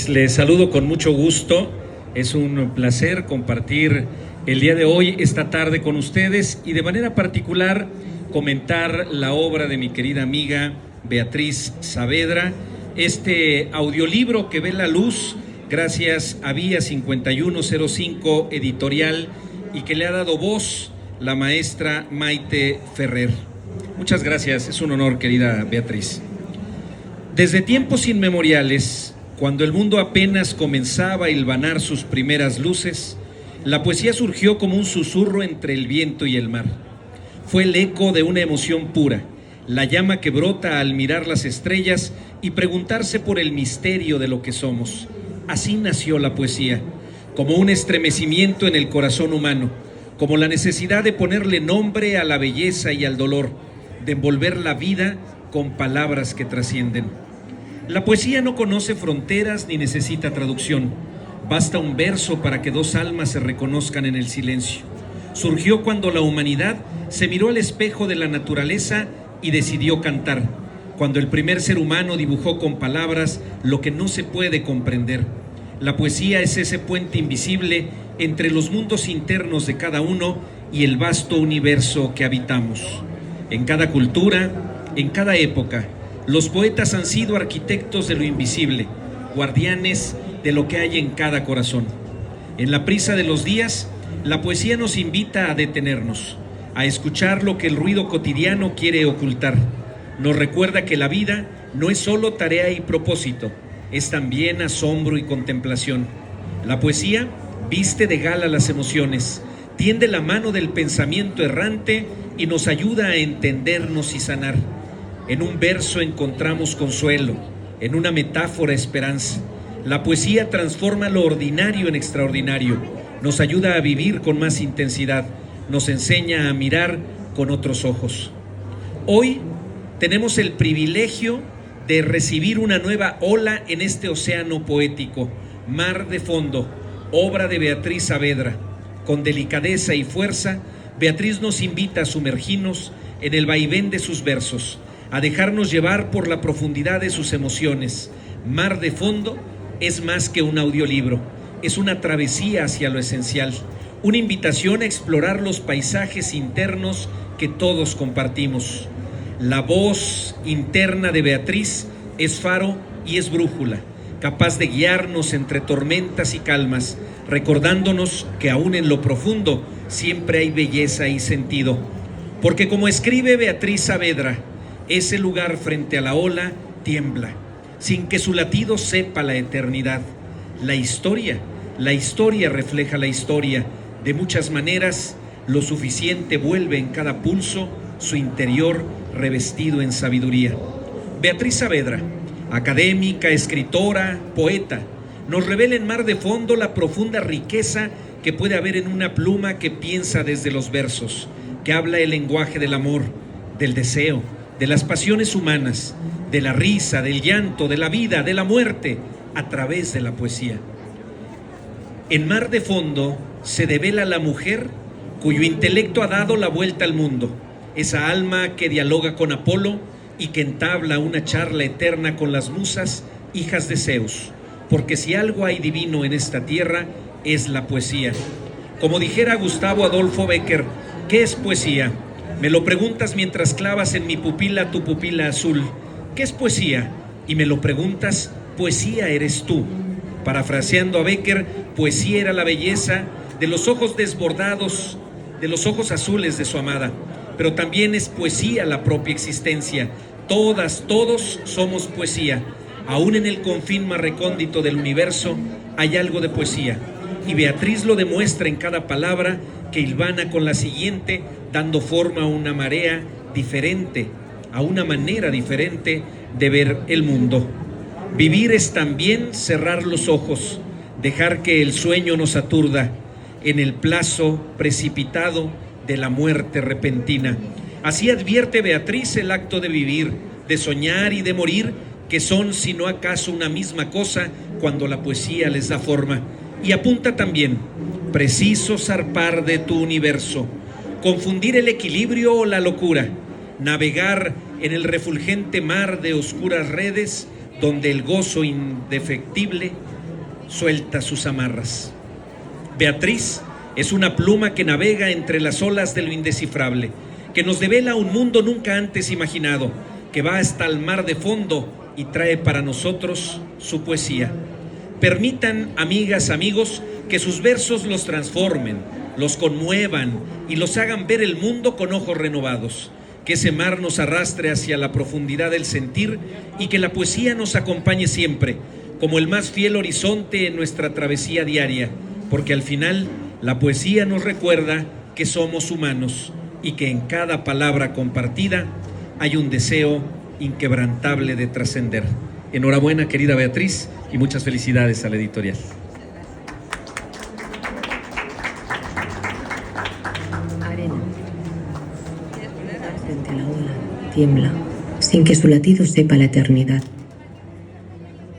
Pues les saludo con mucho gusto. Es un placer compartir el día de hoy, esta tarde con ustedes y de manera particular comentar la obra de mi querida amiga Beatriz Saavedra, este audiolibro que ve la luz gracias a Vía 5105 Editorial y que le ha dado voz la maestra Maite Ferrer. Muchas gracias, es un honor, querida Beatriz. Desde tiempos inmemoriales, cuando el mundo apenas comenzaba a hilvanar sus primeras luces, la poesía surgió como un susurro entre el viento y el mar. Fue el eco de una emoción pura, la llama que brota al mirar las estrellas y preguntarse por el misterio de lo que somos. Así nació la poesía, como un estremecimiento en el corazón humano, como la necesidad de ponerle nombre a la belleza y al dolor, de envolver la vida con palabras que trascienden. La poesía no conoce fronteras ni necesita traducción. Basta un verso para que dos almas se reconozcan en el silencio. Surgió cuando la humanidad se miró al espejo de la naturaleza y decidió cantar, cuando el primer ser humano dibujó con palabras lo que no se puede comprender. La poesía es ese puente invisible entre los mundos internos de cada uno y el vasto universo que habitamos. En cada cultura, en cada época, los poetas han sido arquitectos de lo invisible, guardianes de lo que hay en cada corazón. En la prisa de los días, la poesía nos invita a detenernos, a escuchar lo que el ruido cotidiano quiere ocultar. Nos recuerda que la vida no es solo tarea y propósito, es también asombro y contemplación. La poesía viste de gala las emociones, tiende la mano del pensamiento errante y nos ayuda a entendernos y sanar. En un verso encontramos consuelo, en una metáfora esperanza. La poesía transforma lo ordinario en extraordinario, nos ayuda a vivir con más intensidad, nos enseña a mirar con otros ojos. Hoy tenemos el privilegio de recibir una nueva ola en este océano poético, Mar de Fondo, obra de Beatriz Saavedra. Con delicadeza y fuerza, Beatriz nos invita a sumergirnos en el vaivén de sus versos, a dejarnos llevar por la profundidad de sus emociones. Mar de Fondo es más que un audiolibro, es una travesía hacia lo esencial, una invitación a explorar los paisajes internos que todos compartimos. La voz interna de Beatriz es faro y es brújula, capaz de guiarnos entre tormentas y calmas, recordándonos que aún en lo profundo siempre hay belleza y sentido. Porque como escribe Beatriz Saavedra, ese lugar frente a la ola tiembla, sin que su latido sepa la eternidad. La historia refleja la historia. De muchas maneras, lo suficiente vuelve en cada pulso su interior revestido en sabiduría. Beatriz Saavedra, académica, escritora, poeta, nos revela en Mar de Fondo la profunda riqueza que puede haber en una pluma que piensa desde los versos, que habla el lenguaje del amor, del deseo, de las pasiones humanas, de la risa, del llanto, de la vida, de la muerte, a través de la poesía. En Mar de Fondo se devela la mujer cuyo intelecto ha dado la vuelta al mundo, esa alma que dialoga con Apolo y que entabla una charla eterna con las musas, hijas de Zeus, porque si algo hay divino en esta tierra, es la poesía. Como dijera Gustavo Adolfo Bécquer, ¿qué es poesía? Me lo preguntas mientras clavas en mi pupila tu pupila azul. ¿Qué es poesía? Y me lo preguntas, poesía eres tú. Parafraseando a Bécquer, poesía era la belleza de los ojos desbordados, de los ojos azules de su amada. Pero también es poesía la propia existencia. Todas, todos somos poesía. Aún en el confín más recóndito del universo hay algo de poesía. Y Beatriz lo demuestra en cada palabra que hilvana con la siguiente, dando forma a una marea diferente, a una manera diferente de ver el mundo. Vivir es también cerrar los ojos, dejar que el sueño nos aturda en el plazo precipitado de la muerte repentina. Así advierte Beatriz el acto de vivir, de soñar y de morir, que son, si no acaso, una misma cosa cuando la poesía les da forma. Y apunta también, preciso zarpar de tu universo, confundir el equilibrio o la locura, navegar en el refulgente mar de oscuras redes donde el gozo indefectible suelta sus amarras. Beatriz es una pluma que navega entre las olas de lo indescifrable, que nos devela un mundo nunca antes imaginado, que va hasta el mar de fondo y trae para nosotros su poesía. Permitan, amigas, amigos, que sus versos los transformen, los conmuevan y los hagan ver el mundo con ojos renovados. Que ese mar nos arrastre hacia la profundidad del sentir y que la poesía nos acompañe siempre, como el más fiel horizonte en nuestra travesía diaria, porque al final la poesía nos recuerda que somos humanos y que en cada palabra compartida hay un deseo inquebrantable de trascender. Enhorabuena, querida Beatriz, y muchas felicidades a la editorial. Arena. Frente a la ola, tiembla, sin que su latido sepa la eternidad.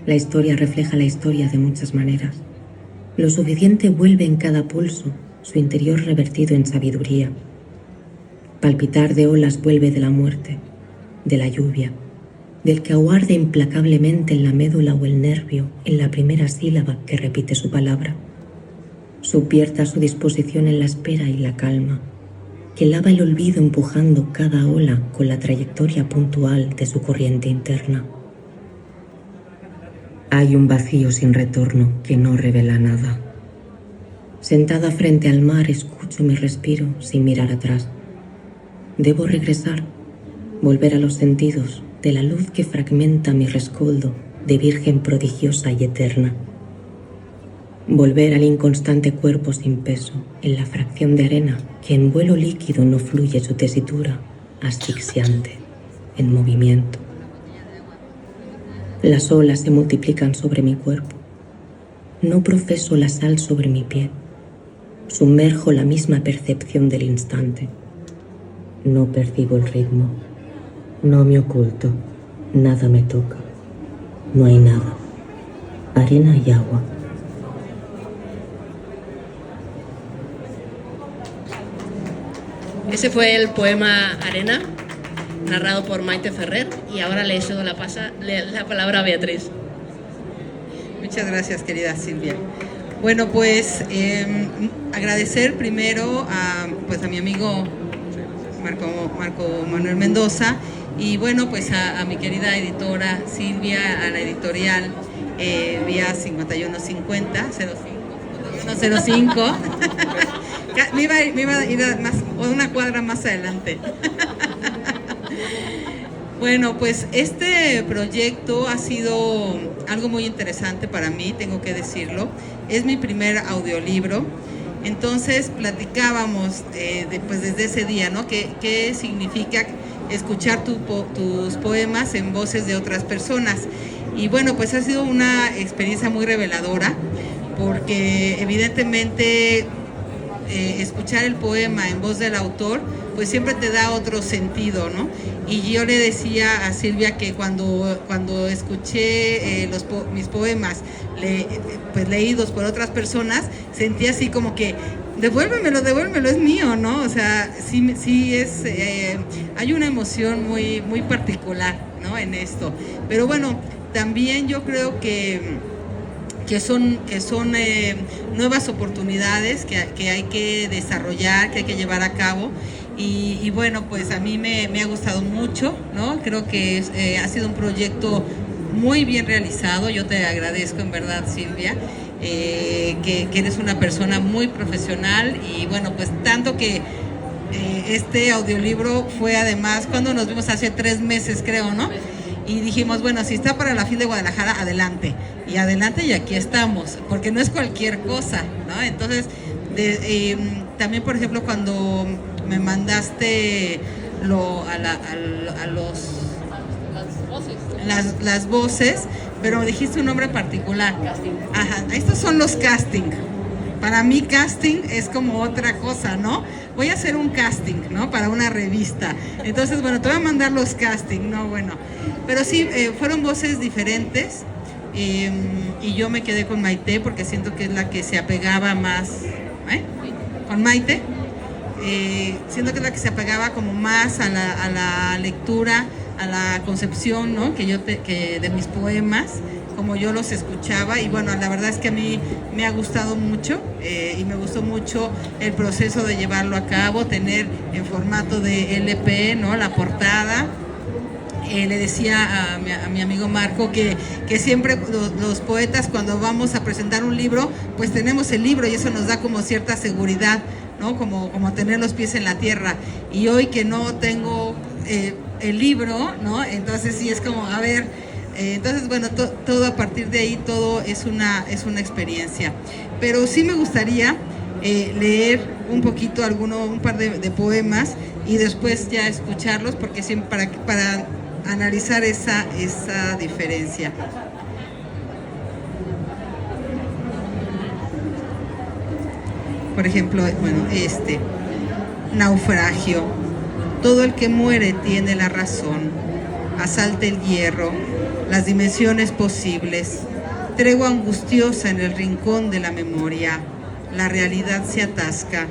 La historia refleja la historia de muchas maneras. Lo suficiente vuelve en cada pulso, su interior revertido en sabiduría. Palpitar de olas vuelve de la muerte, de la lluvia, del que aguarda implacablemente en la médula o el nervio en la primera sílaba que repite su palabra. Subvierta su disposición en la espera y la calma, que lava el olvido empujando cada ola con la trayectoria puntual de su corriente interna. Hay un vacío sin retorno que no revela nada. Sentada frente al mar escucho mi respiro sin mirar atrás. Debo regresar, volver a los sentidos de la luz que fragmenta mi rescoldo de virgen prodigiosa y eterna. Volver al inconstante cuerpo sin peso, en la fracción de arena que en vuelo líquido no fluye su tesitura, asfixiante, en movimiento. Las olas se multiplican sobre mi cuerpo. No profeso la sal sobre mi piel. Sumerjo la misma percepción del instante. No percibo el ritmo. No me oculto. Nada me toca. No hay nada. Arena y agua. Ese fue el poema Arena, narrado por Maite Ferrer, y ahora le cedo la palabra a Beatriz. Muchas gracias, querida Silvia. Bueno, pues agradecer primero a mi amigo Marco Manuel Mendoza, y bueno, pues a mi querida editora Silvia, a la editorial vía 5150 05. Me iba a ir una cuadra más adelante. Bueno, pues este proyecto ha sido algo muy interesante para mí, tengo que decirlo. Es mi primer audiolibro. Entonces platicábamos desde ese día, ¿no? ¿Qué significa escuchar tus poemas en voces de otras personas? Y bueno, pues ha sido una experiencia muy reveladora, porque evidentemente escuchar el poema en voz del autor pues siempre te da otro sentido, ¿no? Y yo le decía a Silvia que cuando escuché mis poemas leídos por otras personas, sentía así como que devuélvemelo, es mío, ¿no? O sea, sí es, hay una emoción muy, muy particular, ¿no? En esto. Pero bueno, también yo creo que son nuevas oportunidades que hay que desarrollar, que hay que llevar a cabo. Y bueno, pues a mí me ha gustado mucho, ¿no? Creo que ha sido un proyecto muy bien realizado. Yo te agradezco en verdad, Silvia, que eres una persona muy profesional. Y bueno, pues tanto que este audiolibro fue además, cuando nos vimos hace 3 meses, creo, ¿no? Y dijimos, bueno, si está para la FIL de Guadalajara, adelante. Y adelante, y aquí estamos, porque no es cualquier cosa, ¿no? Entonces, también, por ejemplo, cuando me mandaste las voces, pero dijiste un nombre particular. Casting. Ajá, estos son los casting. Para mí casting es como otra cosa, ¿no? Voy a hacer un casting, ¿no? Para una revista. Entonces, bueno, te voy a mandar los casting, ¿no? Bueno, pero sí, fueron voces diferentes, y yo me quedé con Maite porque siento que es la que se apegaba más, con Maite. Siento que es la que se apegaba como más a la lectura, a la concepción, ¿no? que de mis poemas, como yo los escuchaba, y bueno, la verdad es que a mí me ha gustado mucho y me gustó mucho el proceso de llevarlo a cabo, tener en formato de LP, ¿no?, la portada. Le decía a mi amigo Marco que siempre los poetas, cuando vamos a presentar un libro, pues tenemos el libro y eso nos da como cierta seguridad, ¿no? Como tener los pies en la tierra. Y hoy que no tengo el libro, ¿no? Entonces sí es como, a ver, entonces bueno, todo a partir de ahí, todo es una experiencia. Pero sí me gustaría leer un poquito, un par de poemas y después ya escucharlos, porque siempre para analizar esa diferencia. Por ejemplo, bueno, naufragio. Todo el que muere tiene la razón. Asalta el hierro, las dimensiones posibles. Tregua angustiosa en el rincón de la memoria. La realidad se atasca.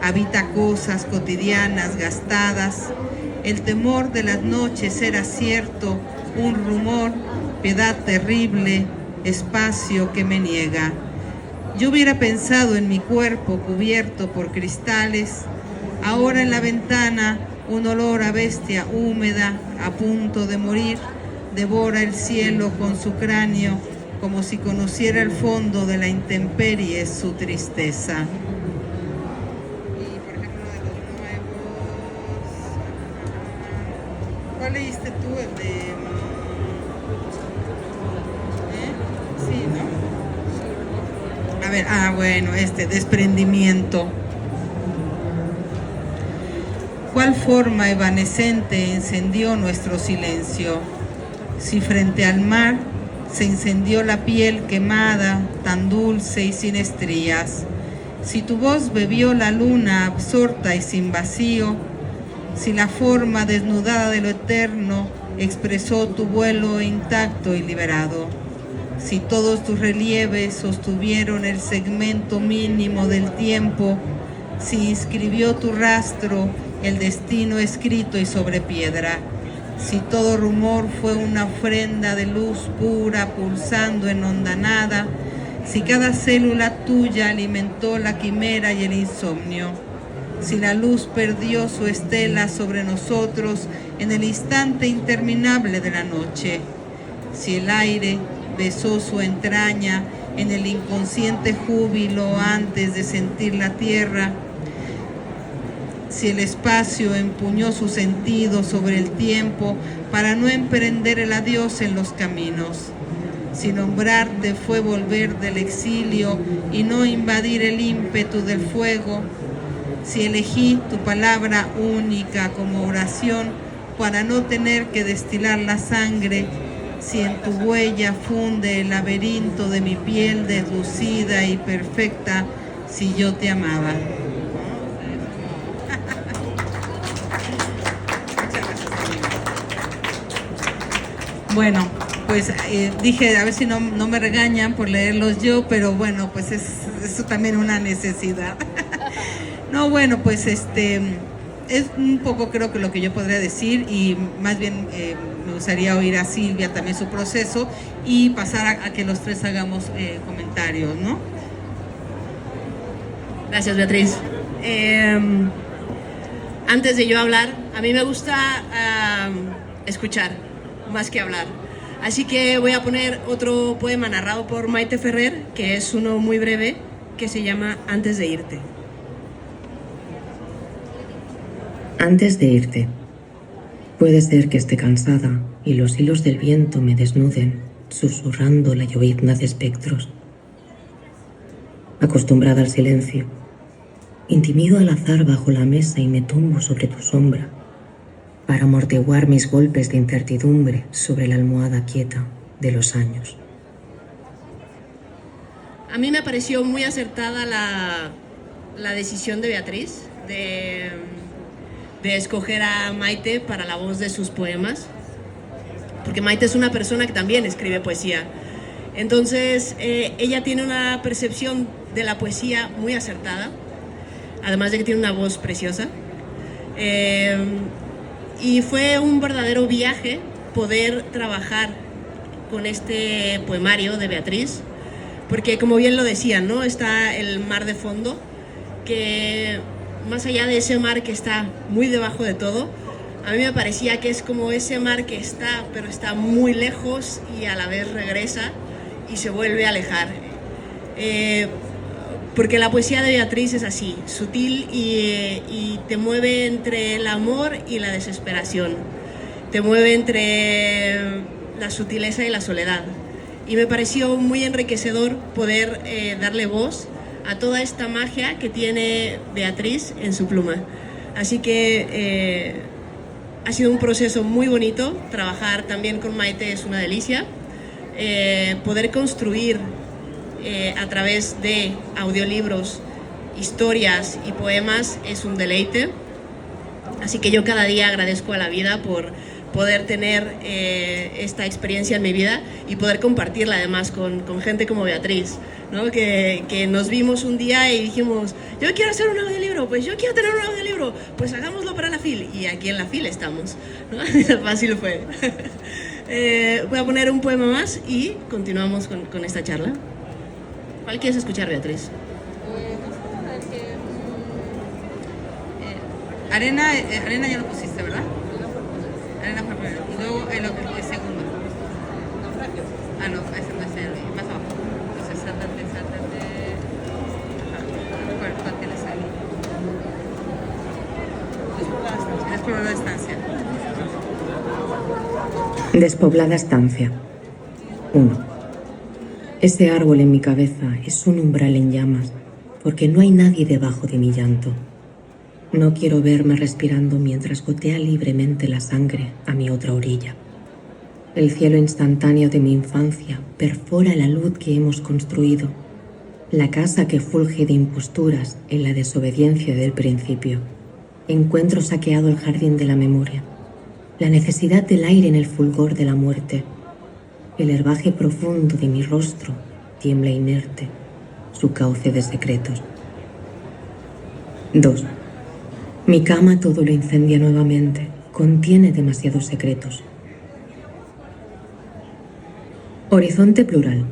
Habita cosas cotidianas gastadas. El temor de las noches era cierto, un rumor, piedad terrible, espacio que me niega. Yo hubiera pensado en mi cuerpo cubierto por cristales, ahora en la ventana un olor a bestia húmeda, a punto de morir, devora el cielo con su cráneo, como si conociera el fondo de la intemperie su tristeza. ¿Cuál leíste tú? El de... Sí, ¿no? A ver, bueno, desprendimiento. ¿Cuál forma evanescente encendió nuestro silencio? Si frente al mar se incendió la piel quemada, tan dulce y sin estrías. Si tu voz bebió la luna absorta y sin vacío, si la forma desnudada de lo eterno expresó tu vuelo intacto y liberado, si todos tus relieves sostuvieron el segmento mínimo del tiempo, si inscribió tu rastro el destino escrito y sobre piedra, si todo rumor fue una ofrenda de luz pura pulsando en hondanada, si cada célula tuya alimentó la quimera y el insomnio, si la luz perdió su estela sobre nosotros en el instante interminable de la noche, si el aire besó su entraña en el inconsciente júbilo antes de sentir la tierra, si el espacio empuñó su sentido sobre el tiempo para no emprender el adiós en los caminos, si nombrarte fue volver del exilio y no invadir el ímpetu del fuego, si elegí tu palabra única como oración para no tener que destilar la sangre, si en tu huella funde el laberinto de mi piel deslucida y perfecta, si yo te amaba. Bueno, pues dije, a ver si no me regañan por leerlos yo, pero bueno, pues es también una necesidad. No, bueno, pues es un poco creo que lo que yo podría decir, y más bien me gustaría oír a Silvia también su proceso y pasar a que los tres hagamos comentarios, ¿no? Gracias, Beatriz. Antes de yo hablar, a mí me gusta escuchar más que hablar. Así que voy a poner otro poema narrado por Maite Ferrer, que es uno muy breve, que se llama Antes de irte. Antes de irte, puede ser que esté cansada y los hilos del viento me desnuden, susurrando la llovizna de espectros. Acostumbrada al silencio, intimido al azar bajo la mesa y me tumbo sobre tu sombra para amortiguar mis golpes de incertidumbre sobre la almohada quieta de los años. A mí me pareció muy acertada la decisión de Beatriz de escoger a Maite para la voz de sus poemas, porque Maite es una persona que también escribe poesía. Entonces, ella tiene una percepción de la poesía muy acertada, además de que tiene una voz preciosa. Y fue un verdadero viaje poder trabajar con este poemario de Beatriz, porque como bien lo decía, ¿no? Está el mar de fondo, que más allá de ese mar que está muy debajo de todo, a mí me parecía que es como ese mar que está, pero está muy lejos y a la vez regresa y se vuelve a alejar. Porque la poesía de Beatriz es así, sutil y te mueve entre el amor y la desesperación, te mueve entre la sutileza y la soledad. Y me pareció muy enriquecedor poder darle voz a toda esta magia que tiene Beatriz en su pluma. Así que ha sido un proceso muy bonito, trabajar también con Maite es una delicia, poder construir a través de audiolibros, historias y poemas es un deleite. Así que yo cada día agradezco a la vida por poder tener esta experiencia en mi vida y poder compartirla además con gente como Beatriz, ¿no? Que nos vimos un día y dijimos, yo quiero hacer un audiolibro, pues yo quiero tener un audiolibro, pues hagámoslo para la FIL, y aquí en la FIL estamos, ¿no? Fácil fue. Voy a poner un poema más y continuamos con esta charla. ¿Cuál quieres escuchar, Beatriz? Arena ya lo pusiste, ¿verdad? Arena fue primero. Y luego el segundo. Ah, no, ese no es el más abajo. Entonces, sátate. ¿Cuál tienes ahí? Despoblada estancia. Despoblada estancia. 1. Ese árbol en mi cabeza es un umbral en llamas, porque no hay nadie debajo de mi llanto. No quiero verme respirando mientras gotea libremente la sangre a mi otra orilla. El cielo instantáneo de mi infancia perfora la luz que hemos construido, la casa que fulge de imposturas en la desobediencia del principio. Encuentro saqueado el jardín de la memoria, la necesidad del aire en el fulgor de la muerte. El herbaje profundo de mi rostro tiembla inerte, su cauce de secretos. 2. Mi cama todo lo incendia nuevamente, contiene demasiados secretos. Horizonte plural.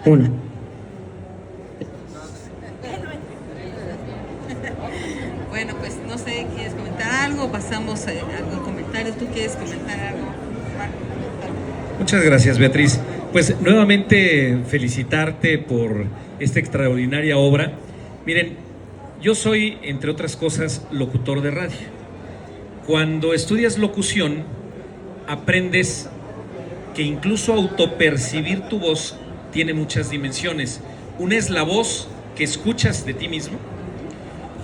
1. Bueno, pues no sé, ¿quieres comentar algo? Pasamos a algún comentario. ¿Tú quieres comentar algo? Muchas gracias, Beatriz. Pues nuevamente felicitarte por esta extraordinaria obra. Miren, yo soy, entre otras cosas, locutor de radio. Cuando estudias locución, aprendes que incluso autopercibir tu voz tiene muchas dimensiones. Una es la voz que escuchas de ti mismo,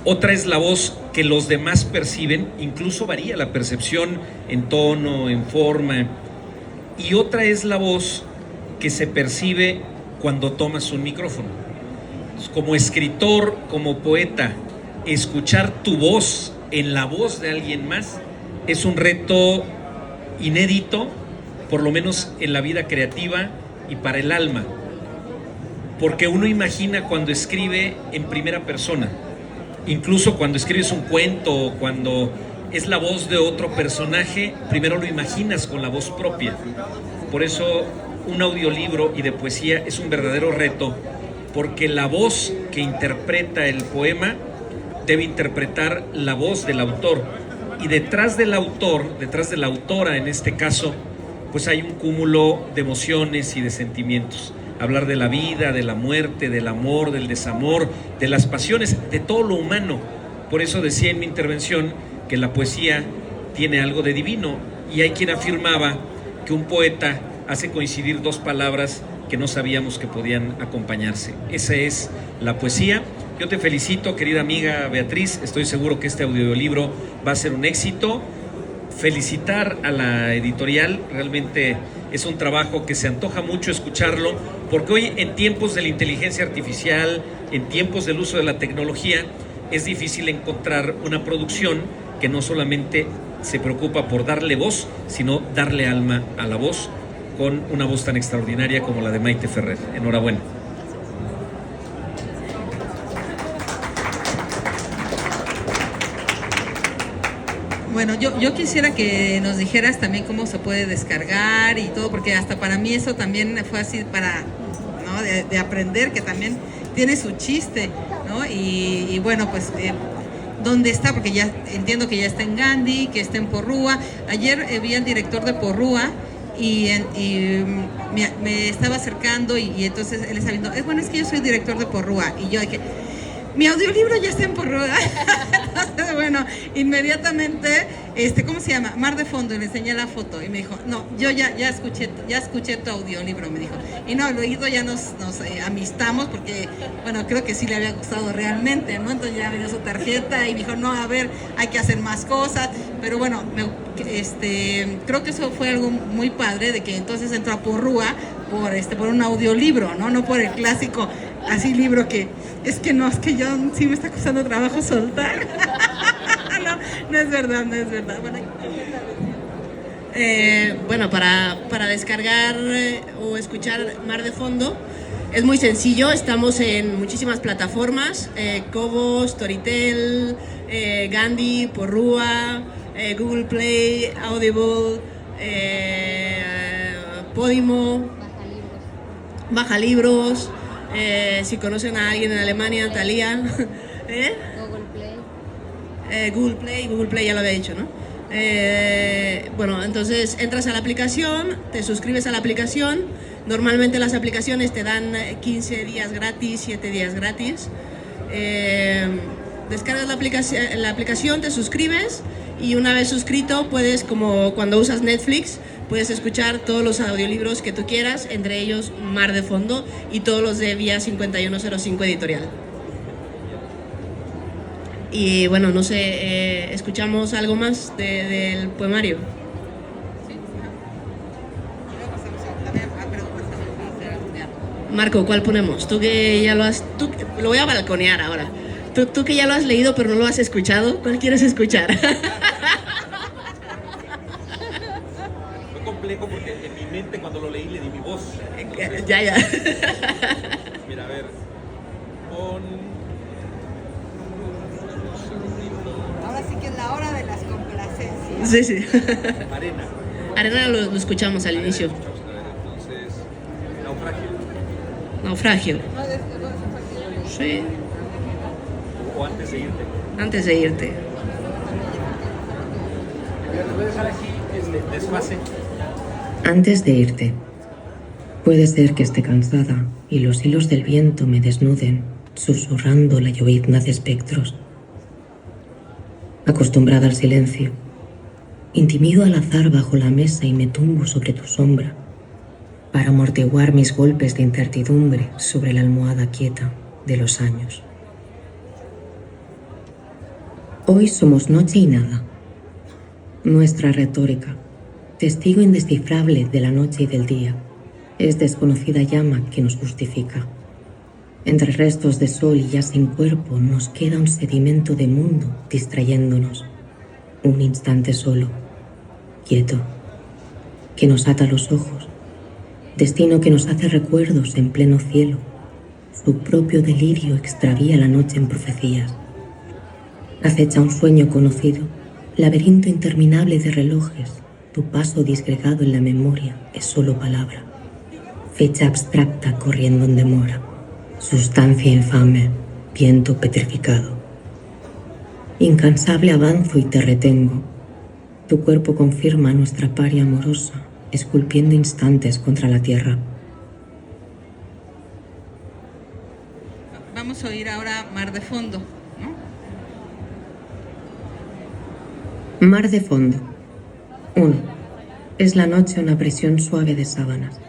otra es la voz que los demás perciben, incluso varía la percepción en tono, en forma, y otra es la voz que se percibe cuando tomas un micrófono. Como escritor, como poeta, escuchar tu voz en la voz de alguien más es un reto inédito, por lo menos en la vida creativa y para el alma, porque uno imagina cuando escribe en primera persona, incluso cuando escribes un cuento o cuando es la voz de otro personaje, primero lo imaginas con la voz propia. Por eso un audiolibro y de poesía es un verdadero reto, porque la voz que interpreta el poema debe interpretar la voz del autor, y detrás del autor, detrás de la autora en este caso, pues hay un cúmulo de emociones y de sentimientos. Hablar de la vida, de la muerte, del amor, del desamor, de las pasiones, de todo lo humano. Por eso decía en mi intervención que la poesía tiene algo de divino, y hay quien afirmaba que un poeta hace coincidir dos palabras que no sabíamos que podían acompañarse. Esa es la poesía. Yo te felicito, querida amiga Beatriz, estoy seguro que este audiolibro va a ser un éxito. Felicitar a la editorial, realmente es un trabajo que se antoja mucho escucharlo, porque hoy en tiempos de la inteligencia artificial, en tiempos del uso de la tecnología, es difícil encontrar una producción que no solamente se preocupa por darle voz, sino darle alma a la voz, con una voz tan extraordinaria como la de Maite Ferrer. Enhorabuena. Bueno, yo quisiera que nos dijeras también cómo se puede descargar y todo, porque hasta para mí eso también fue así para, ¿no? de aprender, que también tiene su chiste, ¿no? Y bueno, pues, ¿dónde está? Porque ya entiendo que ya está en Gandhi, que está en Porrúa. Ayer vi al director de Porrúa y me estaba acercando y entonces él estaba viendo, bueno, es que yo soy director de Porrúa. Y yo dije, mi audiolibro ya está en Porrúa. Entonces, bueno, inmediatamente, ¿cómo se llama? Mar de Fondo, y le enseñé la foto y me dijo, no, yo ya escuché tu audiolibro, me dijo. Y no, luego ya nos amistamos porque, bueno, creo que sí le había gustado realmente, ¿no? Entonces ya me dio su tarjeta y me dijo, no, a ver, hay que hacer más cosas. Pero bueno, creo que eso fue algo muy padre, de que entonces entró a Porrúa por un audiolibro, ¿no? No por el clásico así libro que es que yo sí me está costando trabajo soltar. No es verdad. Bueno, para descargar o escuchar Mar de Fondo es muy sencillo. Estamos en muchísimas plataformas, Kobo, Storytel, Gandhi, Porrúa, Google Play, Audible, Podimo, Baja Libros. Si conocen a alguien en Alemania, Thalía. Google Play ya lo había dicho, ¿no? Bueno, entonces entras a la aplicación, te suscribes a la aplicación. Normalmente las aplicaciones te dan 15 días gratis, 7 días gratis. Descargas la aplicación, te suscribes y una vez suscrito puedes, como cuando usas Netflix, puedes escuchar todos los audiolibros que tú quieras, entre ellos Mar de Fondo y todos los de Vía 5105 Editorial. Y bueno, no sé, ¿escuchamos algo más del poemario? Marco, ¿cuál ponemos? Tú que ya lo has... lo voy a balconear ahora. Tú que ya lo has leído pero no lo has escuchado, ¿cuál quieres escuchar? Fue complejo porque en mi mente cuando lo leí le di mi voz. Entonces, Ya. Mira, a ver. Ahora sí que es la hora de las complacencias. Sí. Arena. Arena lo escuchamos al inicio. Entonces, Naufragio. Naufragio. Sí. O antes de irte. Antes de irte. Les voy a dejar aquí desfase. Antes de irte. Puede ser que esté cansada y los hilos del viento me desnuden, susurrando la llovizna de espectros. Acostumbrada al silencio, intimido al azar bajo la mesa y me tumbo sobre tu sombra para amortiguar mis golpes de incertidumbre sobre la almohada quieta de los años. Hoy somos noche y nada. Nuestra retórica, testigo indescifrable de la noche y del día, es desconocida llama que nos justifica. Entre restos de sol y ya sin cuerpo nos queda un sedimento de mundo distrayéndonos. Un instante solo, quieto, que nos ata los ojos. Destino que nos hace recuerdos en pleno cielo. Su propio delirio extravía la noche en profecías. Acecha un sueño conocido, laberinto interminable de relojes. Tu paso disgregado en la memoria es solo palabra. Fecha abstracta corriendo en demora. Sustancia infame, viento petrificado. Incansable avanzo y te retengo. Tu cuerpo confirma nuestra paria amorosa, esculpiendo instantes contra la tierra. Vamos a oír ahora Mar de Fondo, ¿no? Mar de Fondo. 1. Es la noche una prisión suave de sábanas.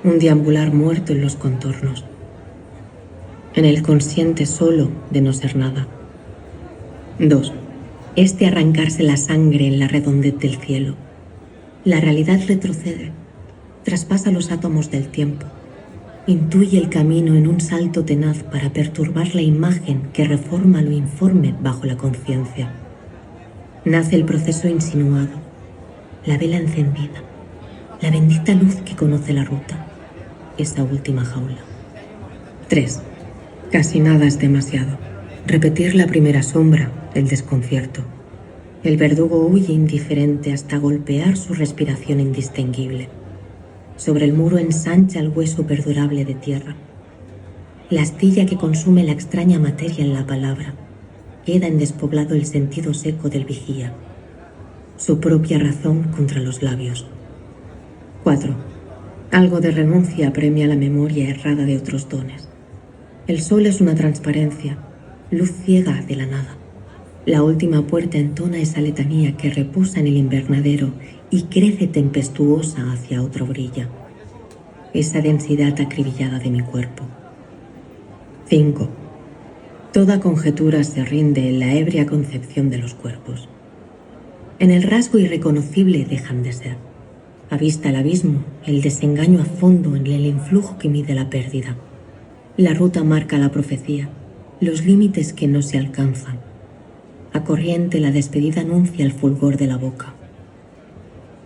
Un deambular muerto en los contornos. En el consciente solo de no ser nada. 2. Este arrancarse la sangre en la redondez del cielo. La realidad retrocede, traspasa los átomos del tiempo. Intuye el camino en un salto tenaz para perturbar la imagen que reforma lo informe bajo la conciencia. Nace el proceso insinuado, la vela encendida, la bendita luz que conoce la ruta, esa última jaula. 3. Casi nada es demasiado. Repetir la primera sombra, el desconcierto. El verdugo huye indiferente hasta golpear su respiración indistinguible. Sobre el muro ensancha el hueso perdurable de tierra. La astilla que consume la extraña materia en la palabra. Queda en despoblado el sentido seco del vigía. Su propia razón contra los labios. 4. Algo de renuncia apremia la memoria errada de otros dones. El sol es una transparencia, luz ciega de la nada. La última puerta entona esa letanía que reposa en el invernadero y crece tempestuosa hacia otra orilla. Esa densidad acribillada de mi cuerpo. 5. Toda conjetura se rinde en la ebria concepción de los cuerpos. En el rasgo irreconocible dejan de ser. Avista el abismo, el desengaño a fondo en el influjo que mide la pérdida. La ruta marca la profecía, los límites que no se alcanzan. A corriente la despedida anuncia el fulgor de la boca.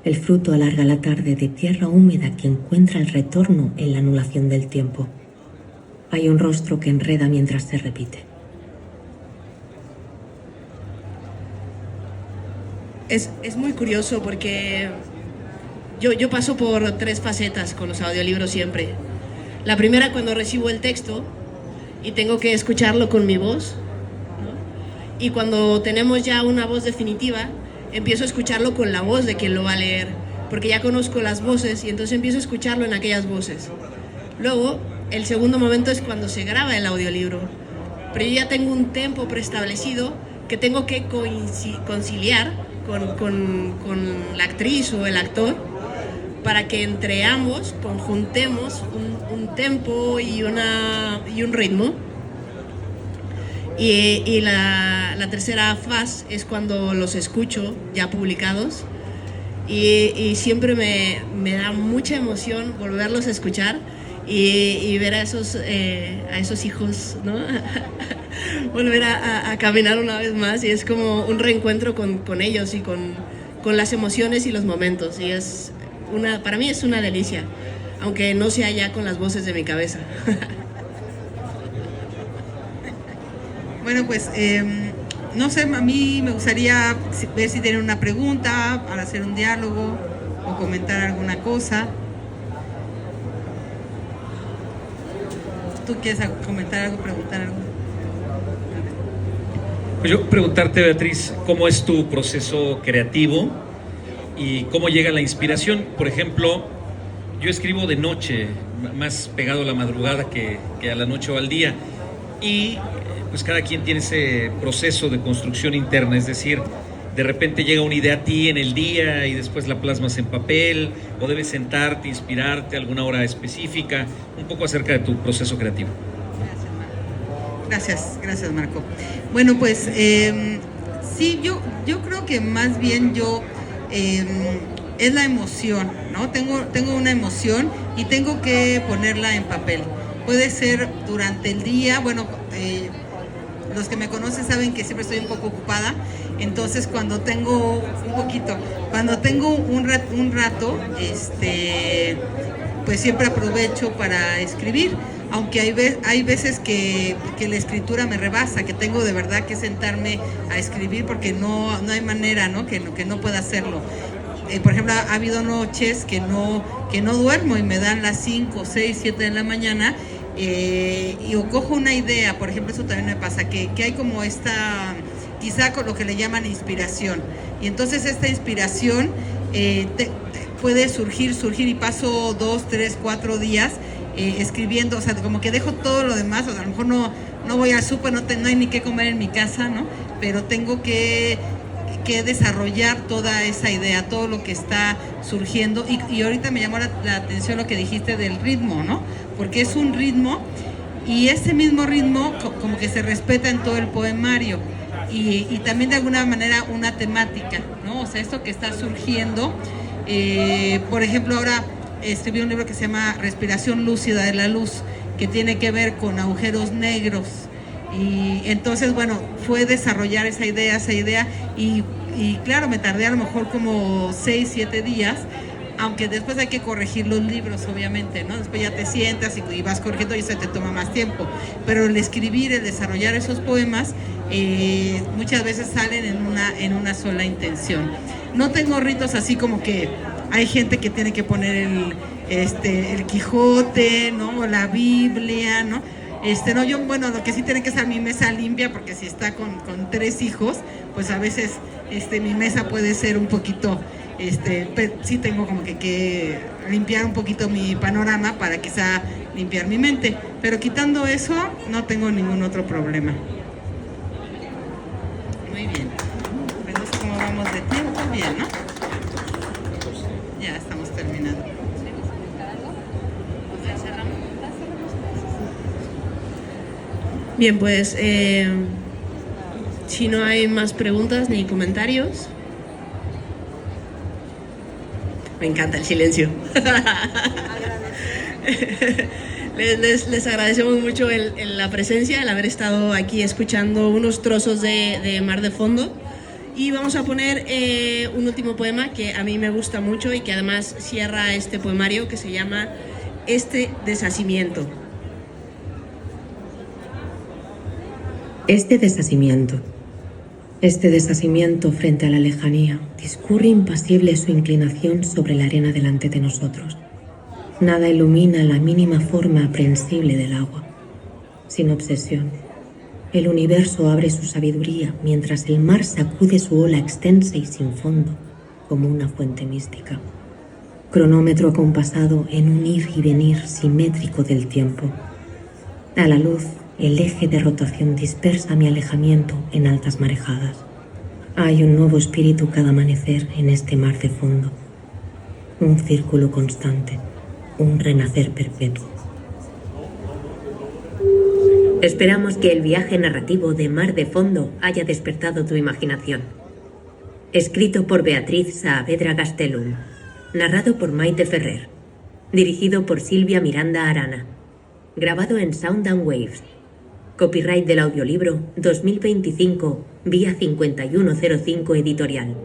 El fruto alarga la tarde de tierra húmeda que encuentra el retorno en la anulación del tiempo. Hay un rostro que enreda mientras se repite. Es muy curioso porque yo paso por 3 facetas con los audiolibros siempre. La primera, cuando recibo el texto y tengo que escucharlo con mi voz, ¿no? Y cuando tenemos ya una voz definitiva, empiezo a escucharlo con la voz de quien lo va a leer, porque ya conozco las voces y entonces empiezo a escucharlo en aquellas voces. Luego, el segundo momento es cuando se graba el audiolibro, pero yo ya tengo un tiempo preestablecido que tengo que conciliar con la actriz o el actor para que entre ambos conjuntemos un tempo y un ritmo. Y la tercera fase es cuando los escucho ya publicados y siempre me da mucha emoción volverlos a escuchar y ver a esos hijos, ¿no? Volver a caminar una vez más, y es como un reencuentro con ellos y con las emociones y los momentos, y para mí es una delicia, aunque no sea ya con las voces de mi cabeza. Bueno, pues no sé, a mí me gustaría ver si tienen una pregunta para hacer un diálogo o comentar alguna cosa. ¿Tú quieres comentar algo, preguntar algo? Pues yo preguntarte, Beatriz, ¿cómo es tu proceso creativo y cómo llega la inspiración? Por ejemplo, yo escribo de noche, más pegado a la madrugada que a la noche o al día, y pues cada quien tiene ese proceso de construcción interna, es decir, de repente llega una idea a ti en el día y después la plasmas en papel, o debes sentarte, inspirarte a alguna hora específica. Un poco acerca de tu proceso creativo. Gracias Marco. Bueno, pues sí, yo creo que más bien es la emoción, ¿no? Tengo una emoción y tengo que ponerla en papel. Puede ser durante el día, bueno, los que me conocen saben que siempre estoy un poco ocupada, entonces cuando tengo un rato, pues siempre aprovecho para escribir, aunque hay veces que la escritura me rebasa, que tengo de verdad que sentarme a escribir porque no hay manera, ¿no? Que no pueda hacerlo. Por ejemplo, ha habido noches que no duermo y me dan las 5, 6, 7 de la mañana y o cojo una idea. Por ejemplo, eso también me pasa, que hay como esta, quizá con lo que le llaman inspiración, y entonces esta inspiración puede surgir y paso 2, 3, 4 días escribiendo, o sea, como que dejo todo lo demás, o sea, a lo mejor no voy al súper, no hay ni qué comer en mi casa, ¿no? Pero tengo que desarrollar toda esa idea, todo lo que está surgiendo, y ahorita me llamó la atención lo que dijiste del ritmo, ¿no? Porque es un ritmo, y ese mismo ritmo como que se respeta en todo el poemario, y también de alguna manera una temática, ¿no? O sea, esto que está surgiendo, por ejemplo, ahora escribí un libro que se llama Respiración lúcida de la luz, que tiene que ver con agujeros negros. Y entonces, bueno, fue desarrollar esa idea y claro, me tardé a lo mejor como 6, 7 días, aunque después hay que corregir los libros, obviamente, ¿no? Después ya te sientas y vas corrigiendo y eso te toma más tiempo. Pero el escribir, el desarrollar esos poemas, muchas veces salen en una sola intención. No tengo ritos así como que hay gente que tiene que poner el Quijote, ¿no? O la Biblia, ¿no? No, yo, bueno, lo que sí tiene que ser mi mesa limpia, porque si está con 3 hijos, pues a veces mi mesa puede ser un poquito, sí tengo como que limpiar un poquito mi panorama para quizá limpiar mi mente, pero quitando eso, no tengo ningún otro problema. Muy bien, pues no sé cómo vamos de tiempo, bien, ¿no? Ya estamos terminando. Bien, pues si no hay más preguntas ni comentarios. Me encanta el silencio. Les agradecemos mucho la presencia, el haber estado aquí escuchando unos trozos de Mar de Fondo. Y vamos a poner un último poema que a mí me gusta mucho y que además cierra este poemario, que se llama Este desasimiento. Este desasimiento frente a la lejanía, discurre impasible su inclinación sobre la arena delante de nosotros. Nada ilumina la mínima forma aprehensible del agua. Sin obsesión, el universo abre su sabiduría mientras el mar sacude su ola extensa y sin fondo, como una fuente mística. Cronómetro acompasado en un ir y venir simétrico del tiempo. A la luz, el eje de rotación dispersa mi alejamiento en altas marejadas. Hay un nuevo espíritu cada amanecer en este mar de fondo. Un círculo constante, un renacer perpetuo. Esperamos que el viaje narrativo de Mar de Fondo haya despertado tu imaginación. Escrito por Beatriz Saavedra Gastelum. Narrado por Maite Ferrer. Dirigido por Silvia Miranda Arana. Grabado en Sound and Waves. Copyright del audiolibro 2025, vía 5105 editorial.